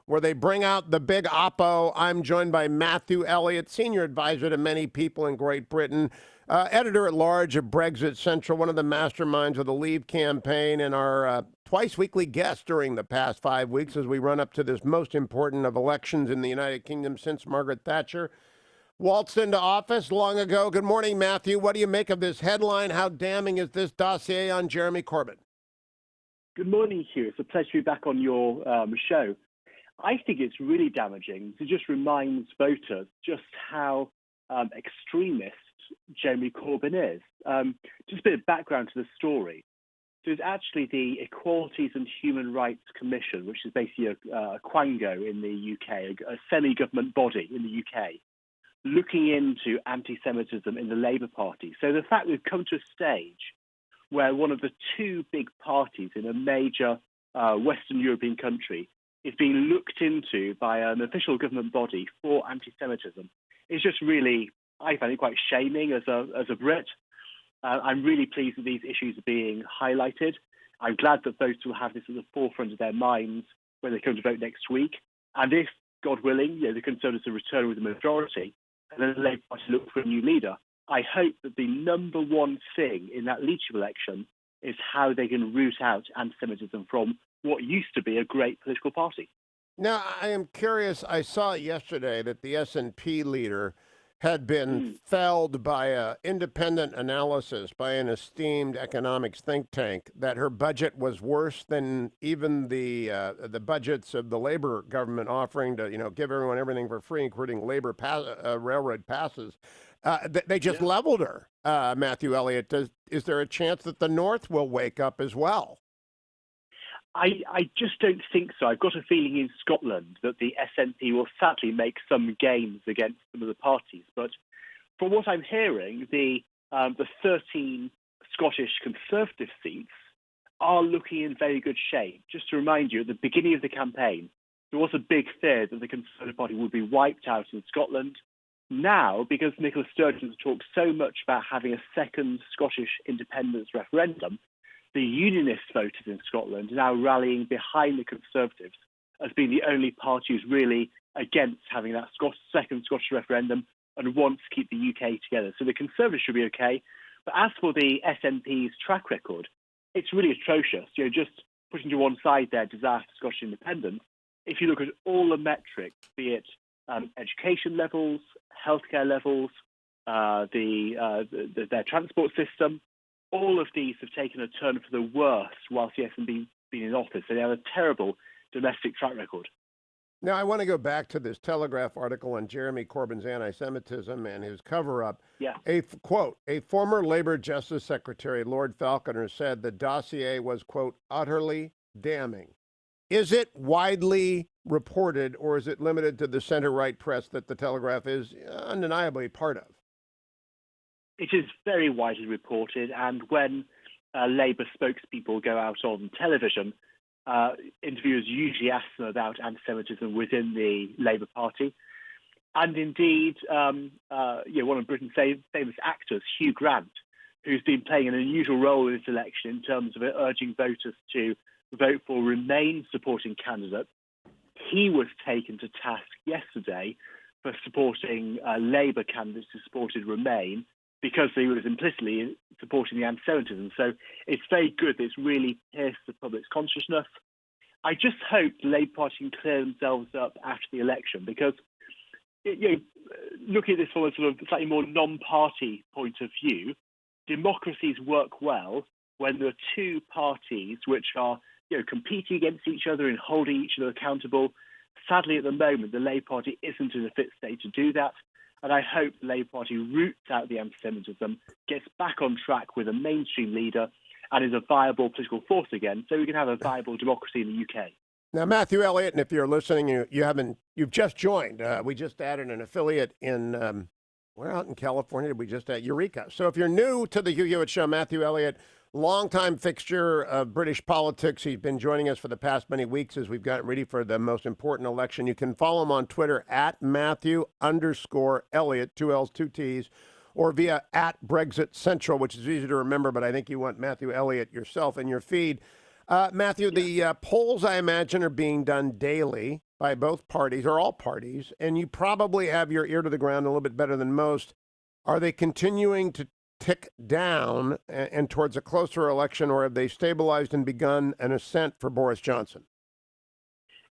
where they bring out the big oppo. I'm joined by Matthew Elliott, senior advisor to many people in Great Britain, editor-at-large of Brexit Central, one of the masterminds of the Leave campaign, and our twice-weekly guest during the past 5 weeks as we run up to this most important of elections in the United Kingdom since Margaret Thatcher waltzed into office long ago. Good morning, Matthew. What do you make of this headline? How damning is this dossier on Jeremy Corbyn? Good morning, Hugh. It's a pleasure to be back on your show. I think it's really damaging. It just reminds voters just how extremist Jeremy Corbyn is. Just a bit of background to the story. So it's actually the Equalities and Human Rights Commission, which is basically a quango in the UK, a semi-government body in the UK, looking into anti-Semitism in the Labour Party. So the fact we've come to a stage where one of the two big parties in a major Western European country is being looked into by an official government body for anti-Semitism is just really, I find it quite shaming as a Brit. I'm really pleased that these issues are being highlighted. I'm glad that voters will have this at the forefront of their minds when they come to vote next week. And if, God willing, the Conservatives return with a majority, and then the Labour Party look for a new leader, I hope that the number one thing in that leadership election is how they can root out anti-Semitism from what used to be a great political party. Now, I am curious. I saw yesterday that the S&P leader had been felled by an independent analysis by an esteemed economics think tank that her budget was worse than even the budgets of the Labor government offering to give everyone everything for free, including labor railroad passes. They just leveled her. Matthew Elliott, is there a chance that the North will wake up as well? I just don't think so. I've got a feeling in Scotland that the SNP will sadly make some gains against some of the parties. But from what I'm hearing, the 13 Scottish Conservative seats are looking in very good shape. Just to remind you, at the beginning of the campaign, there was a big fear that the Conservative Party would be wiped out in Scotland. Now, because Nicola Sturgeon has talked so much about having a second Scottish independence referendum, the Unionist voters in Scotland are now rallying behind the Conservatives as being the only party who's really against having that second Scottish referendum and wants to keep the UK together. So the Conservatives should be okay. But as for the SNP's track record, it's really atrocious. Just putting to one side their desire for Scottish independence, if you look at all the metrics, be it education levels, healthcare levels, their transport system, all of these have taken a turn for the worse whilst the SNP been in office. So they have a terrible domestic track record. Now, I want to go back to this Telegraph article on Jeremy Corbyn's anti-Semitism and his cover-up. Yeah. Quote, a former Labor Justice Secretary, Lord Falconer, said the dossier was, quote, utterly damning. Is it widely reported, or is it limited to the center-right press that the Telegraph is undeniably part of? It is very widely reported, and when Labour spokespeople go out on television, interviewers usually ask them about anti-Semitism within the Labour Party. And indeed, one of Britain's famous actors, Hugh Grant, who's been playing an unusual role in this election in terms of urging voters to vote for Remain supporting candidates, he was taken to task yesterday for supporting Labour candidates who supported Remain, because he was implicitly supporting the anti-Semitism. So it's very good that it's really pierced the public's consciousness. I just hope the Labour Party can clear themselves up after the election, because looking at this from a sort of slightly more non-party point of view, democracies work well when there are two parties which are competing against each other and holding each other accountable. Sadly, at the moment, the Labour Party isn't in a fit state to do that. And I hope the Labour Party roots out the anti-Semitism, gets back on track with a mainstream leader, and is a viable political force again, so we can have a viable democracy in the UK. Now, Matthew Elliott, and if you're listening, you've just joined. We just added an affiliate in, we're out in California. We just added Eureka. So if you're new to the Hugh Hewitt Show, Matthew Elliott, longtime fixture of British politics. He's been joining us for the past many weeks as we've gotten ready for the most important election. You can follow him on Twitter at Matthew_Elliott, 2 L's, 2 T's, or via at Brexit Central, which is easy to remember, but I think you want Matthew Elliott yourself in your feed. Matthew, the polls, I imagine, are being done daily. by both parties or all parties, and you probably have your ear to the ground a little bit better than most. Are they continuing to tick down and towards a closer election, or have they stabilized and begun an ascent for Boris Johnson?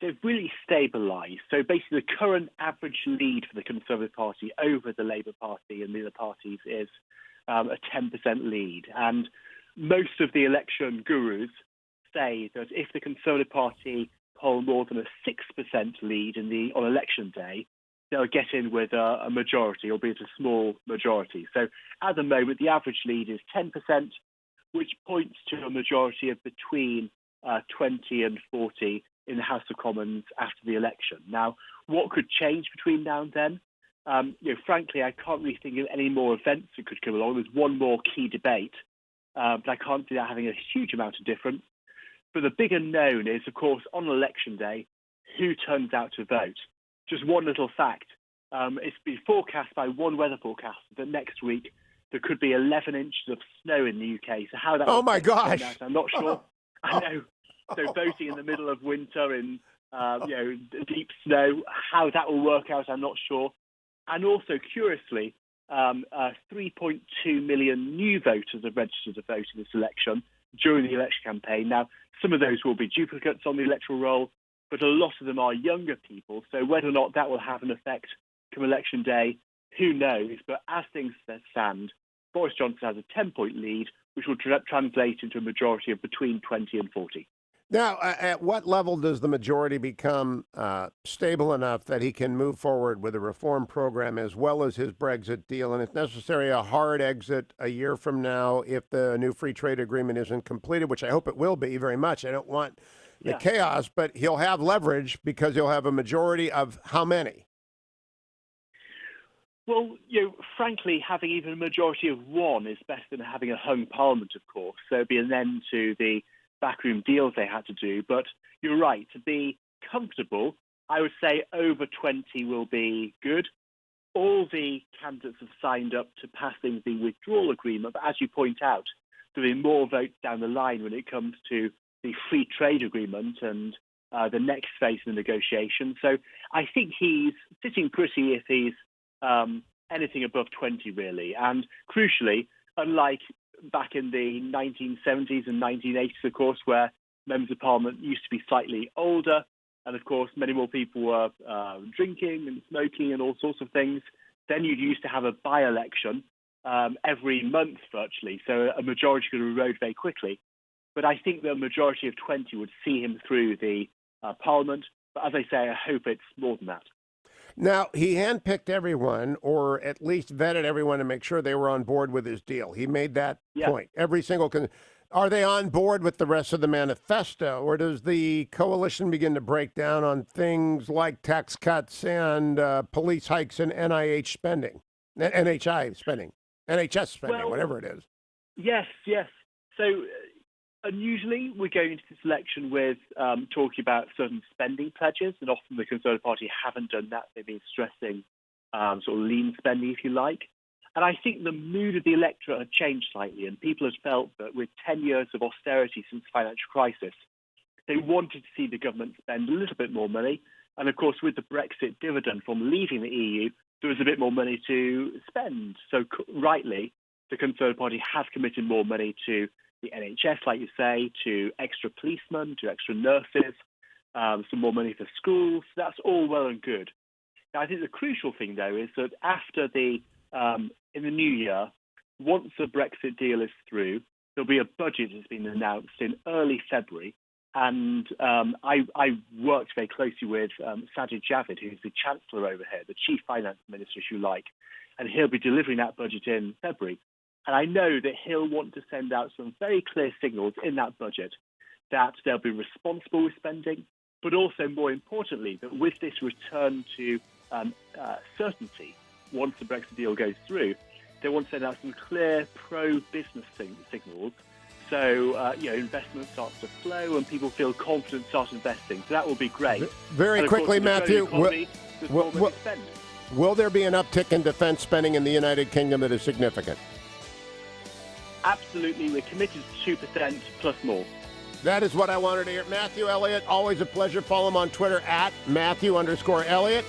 They've really stabilised. So basically, the current average lead for the Conservative Party over the Labour Party and the other parties is a 10% lead. And most of the election gurus say that if the Conservative Party poll more than a 6% lead on election day, they'll get in with a majority, albeit a small majority. So at the moment, the average lead is 10%, which points to a majority of between 20 and 40 in the House of Commons after the election. Now, what could change between now and then? Frankly, I can't really think of any more events that could come along. There's one more key debate, but I can't see that having a huge amount of difference. But the bigger known is, of course, on election day, who turns out to vote. Just one little fact. It's been forecast by one weather forecaster that next week there could be 11 inches of snow in the UK. So how that Oh my gosh! Out, I'm not sure. I know. So voting in the middle of winter in deep snow, how that will work out, I'm not sure. And also, curiously, 3.2 million new voters have registered to vote in this election during the election campaign. Now, some of those will be duplicates on the electoral roll, but a lot of them are younger people. So whether or not that will have an effect come election day, who knows? But as things stand, Boris Johnson has a 10-point lead, which will translate into a majority of between 20 and 40. Now, at what level does the majority become stable enough that he can move forward with a reform program as well as his Brexit deal, and if necessary, a hard exit a year from now if the new free trade agreement isn't completed, which I hope it will be very much. I don't want the chaos, but he'll have leverage because he'll have a majority of how many? Well, frankly, having even a majority of one is better than having a hung parliament, of course. So it'd be an end to the backroom deals they had to do. But you're right, to be comfortable, I would say over 20 will be good. All the candidates have signed up to passing the withdrawal agreement. But as you point out, there'll be more votes down the line when it comes to the free trade agreement and the next phase of the negotiation. So I think he's sitting pretty if he's anything above 20, really. And crucially, unlike back in the 1970s and 1980s, of course, where members of parliament used to be slightly older, and of course, many more people were drinking and smoking and all sorts of things. Then you used to have a by-election every month, virtually, so a majority could erode very quickly. But I think the majority of 20 would see him through the parliament. But as I say, I hope it's more than that. Now, he handpicked everyone, or at least vetted everyone to make sure they were on board with his deal. He made that point. Every single... Are they on board with the rest of the manifesto, or does the coalition begin to break down on things like tax cuts and police hikes and NIH spending, NHS spending, whatever it is? Yes. So unusually, we're going into this election with talking about certain spending pledges, and often the Conservative Party haven't done that. They've been stressing sort of lean spending, if you like. And I think the mood of the electorate had changed slightly, and people had felt that with 10 years of austerity since the financial crisis, they wanted to see the government spend a little bit more money. And of course, with the Brexit dividend from leaving the EU, there was a bit more money to spend. So rightly, the Conservative Party has committed more money to the NHS, like you say, to extra policemen, to extra nurses, some more money for schools. That's all well and good. Now, I think the crucial thing, though, is that after in the new year, once the Brexit deal is through, there'll be a budget that's been announced in early February. And I worked very closely with Sajid Javid, who's the Chancellor over here, the Chief Finance Minister, if you like, and he'll be delivering that budget in February. And I know that he'll want to send out some very clear signals in that budget that they'll be responsible with spending, but also, more importantly, that with this return to certainty, once the Brexit deal goes through, they want to send out some clear pro-business signals. So, investment starts to flow and people feel confident start investing. So that will be great. Very quickly, Matthew, will there be an uptick in defense spending in the United Kingdom that is significant? Absolutely. We're committed to 2% plus more. That is what I wanted to hear. Matthew Elliott, always a pleasure. Follow him on Twitter at Matthew_Elliott.